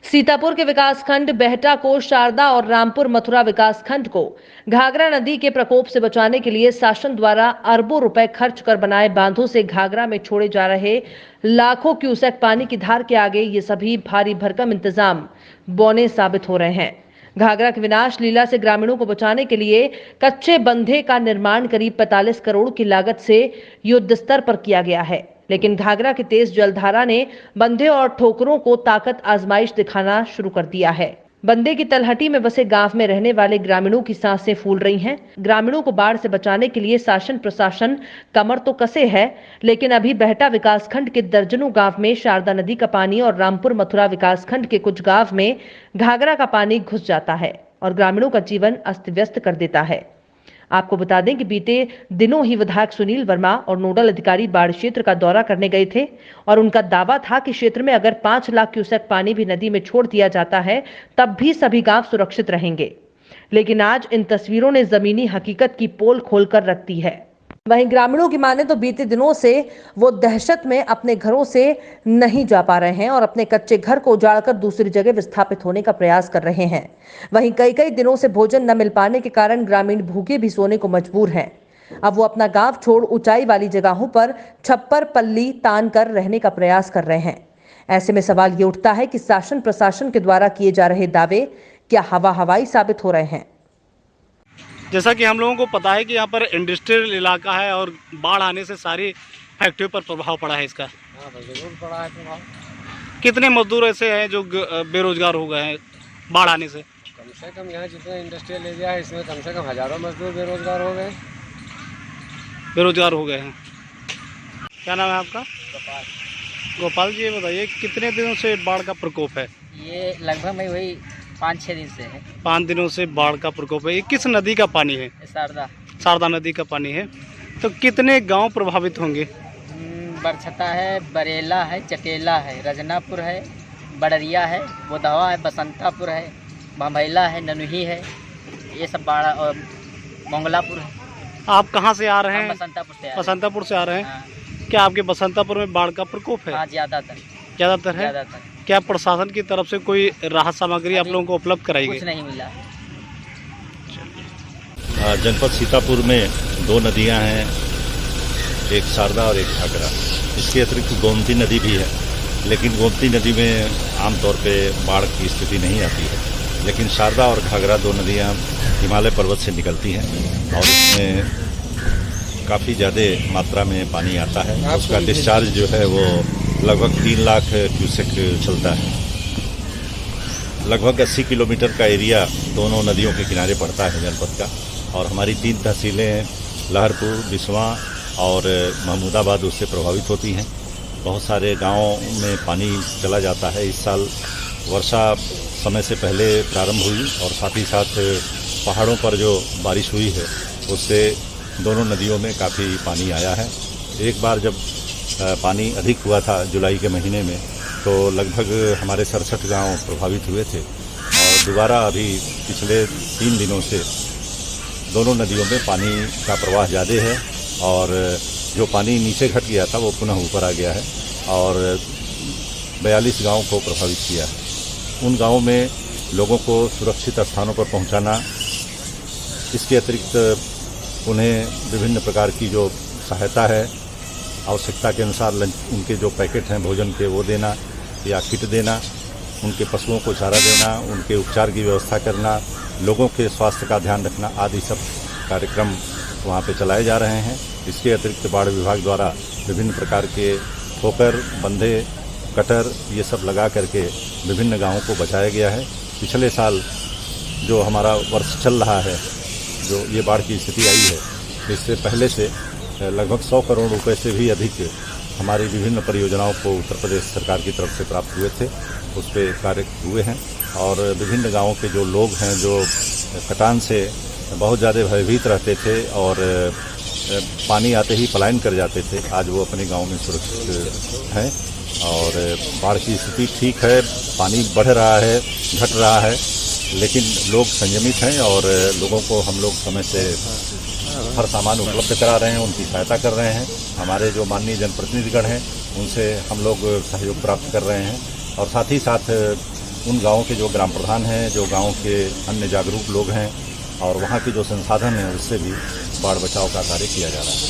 सीतापुर के विकासखंड बेहटा को शारदा और रामपुर मथुरा विकासखंड को घाघरा नदी के प्रकोप से बचाने के लिए शासन द्वारा अरबों रुपए खर्च कर बनाए बांधों से घाघरा में छोड़े जा रहे लाखों क्यूसेक पानी की धार के आगे ये सभी भारी भरकम इंतजाम बौने साबित हो रहे हैं। घाघरा की विनाश लीला से ग्रामीणों को बचाने के लिए कच्चे बंधे का निर्माण करीब 45 करोड़ की लागत से युद्ध स्तर पर किया गया है, लेकिन घाघरा की तेज जलधारा ने बंधे और ठोकरों को ताकत आजमाइश दिखाना शुरू कर दिया है। बंदे की तलहटी में बसे गांव में रहने वाले ग्रामीणों की सांसें फूल रही हैं। ग्रामीणों को बाढ़ से बचाने के लिए शासन प्रशासन कमर तो कसे है, लेकिन अभी बेहटा विकासखंड के दर्जनों गांव में शारदा नदी का पानी और रामपुर मथुरा विकासखंड के कुछ गांव में घाघरा का पानी घुस जाता है और ग्रामीणों का जीवन अस्त व्यस्त कर देता है। आपको बता दें कि बीते दिनों ही विधायक सुनील वर्मा और नोडल अधिकारी बाढ़ क्षेत्र का दौरा करने गए थे और उनका दावा था कि क्षेत्र में अगर 5 लाख क्यूसेक पानी भी नदी में छोड़ दिया जाता है तब भी सभी गांव सुरक्षित रहेंगे, लेकिन आज इन तस्वीरों ने जमीनी हकीकत की पोल खोलकर रख दी है। वहीं ग्रामीणों की माने तो बीते दिनों से वो दहशत में अपने घरों से नहीं जा पा रहे हैं और अपने कच्चे घर को उजाड़कर दूसरी जगह विस्थापित होने का प्रयास कर रहे हैं। वहीं कई दिनों से भोजन न मिल पाने के कारण ग्रामीण भूखे भी सोने को मजबूर हैं। अब वो अपना गांव छोड़ ऊंचाई वाली जगहों पर छप्पर पल्ली तान कर रहने का प्रयास कर रहे हैं। ऐसे में सवाल ये उठता है कि शासन प्रशासन के द्वारा किए जा रहे दावे क्या हवाई साबित हो रहे हैं। जैसा कि हम लोगों को पता है कि यहाँ पर इंडस्ट्रियल इलाका है और बाढ़ आने से सारी फैक्ट्रियों पर प्रभाव पड़ा है इसका। हाँ भाई, जरूर पड़ा है प्रभाव। कितने मजदूर ऐसे हैं जो बेरोजगार हो गए हैं बाढ़ आने से? कम से कम यहाँ जितना इंडस्ट्रियल एरिया है इसमें कम से कम हजारों मजदूर बेरोजगार हो गए हैं। क्या नाम है आपका? गोपाल जी, ये बताइए कितने दिनों से बाढ़ का प्रकोप है? ये लगभग में वही 5-6 दिन से है। 5 दिनों से बाढ़ का प्रकोप है। ये किस नदी का पानी है? शारदा नदी का पानी है। तो कितने गांव प्रभावित होंगे? बरछता है, बरेला है, चटेला है, रजनापुर है, बड़रिया है, बोदहवा है, बसंतापुर है, भंभैला है, ननुही है, ये सब बाढ़ और मंगलापुर है। आप कहाँ से आ रहे हैं? बसंतापुर से आ रहे हैं। हाँ। क्या आपके बसंतापुर में बाढ़ का प्रकोप है? हाँ, ज़्यादातर है। क्या प्रशासन की तरफ से कोई राहत सामग्री आप लोगों को उपलब्ध कराई गई? कुछ नहीं मिला। जनपद सीतापुर में 2 नदियां हैं, एक शारदा और एक घाघरा। इसके अतिरिक्त गोमती नदी भी है, लेकिन गोमती नदी में आमतौर पे बाढ़ की स्थिति नहीं आती है, लेकिन शारदा और घाघरा 2 नदियां हिमालय पर्वत से निकलती हैं और इसमें काफ़ी ज़्यादा मात्रा में पानी आता है। उसका डिस्चार्ज जो है वो लगभग 3 लाख क्यूसेक चलता है। लगभग 80 किलोमीटर का एरिया दोनों नदियों के किनारे पड़ता है जनपद का, और हमारी 3 तहसीलें लहरपुर, बिसवा और महमूदाबाद उससे प्रभावित होती हैं। बहुत सारे गांवों में पानी चला जाता है। इस साल वर्षा समय से पहले प्रारंभ हुई और साथ ही साथ पहाड़ों पर जो बारिश हुई है उससे दोनों नदियों में काफ़ी पानी आया है। एक बार जब पानी अधिक हुआ था जुलाई के महीने में, तो लगभग हमारे 67 गांव प्रभावित हुए थे, और दोबारा अभी पिछले 3 दिनों से दोनों नदियों में पानी का प्रवाह ज़्यादा है और जो पानी नीचे घट गया था वो पुनः ऊपर आ गया है और 42 गांवों को प्रभावित किया है। उन गांवों में लोगों को सुरक्षित स्थानों पर पहुंचाना, इसके अतिरिक्त उन्हें विभिन्न प्रकार की जो सहायता है आवश्यकता के अनुसार उनके जो पैकेट हैं भोजन के वो देना या किट देना, उनके पशुओं को चारा देना, उनके उपचार की व्यवस्था करना, लोगों के स्वास्थ्य का ध्यान रखना आदि सब कार्यक्रम वहाँ पे चलाए जा रहे हैं। इसके अतिरिक्त बाढ़ विभाग द्वारा विभिन्न प्रकार के ठोकर, बंधे, कटर ये सब लगा करके विभिन्न गांवों को बचाया गया है। पिछले साल जो हमारा वर्ष चल रहा है, जो ये बाढ़ की स्थिति आई है, इससे पहले से लगभग 100 करोड़ रुपए से भी अधिक हमारी विभिन्न परियोजनाओं को उत्तर प्रदेश सरकार की तरफ से प्राप्त हुए थे, उस पर कार्य हुए हैं। और विभिन्न गांवों के जो लोग हैं जो कटान से बहुत ज़्यादा भयभीत रहते थे और पानी आते ही पलायन कर जाते थे, आज वो अपने गांव में सुरक्षित हैं और बाढ़ की स्थिति ठीक है। पानी बढ़ रहा है, घट रहा है, लेकिन लोग संयमित हैं और लोगों को हम लोग समय से हर सामान उपलब्ध करा रहे हैं, उनकी सहायता कर रहे हैं। हमारे जो माननीय जनप्रतिनिधिगण हैं उनसे हम लोग सहयोग प्राप्त कर रहे हैं और साथ ही साथ उन गाँव के जो ग्राम प्रधान हैं, जो गाँव के अन्य जागरूक लोग हैं और वहाँ के जो संसाधन हैं, उससे भी बाढ़ बचाव का कार्य किया जा रहा है।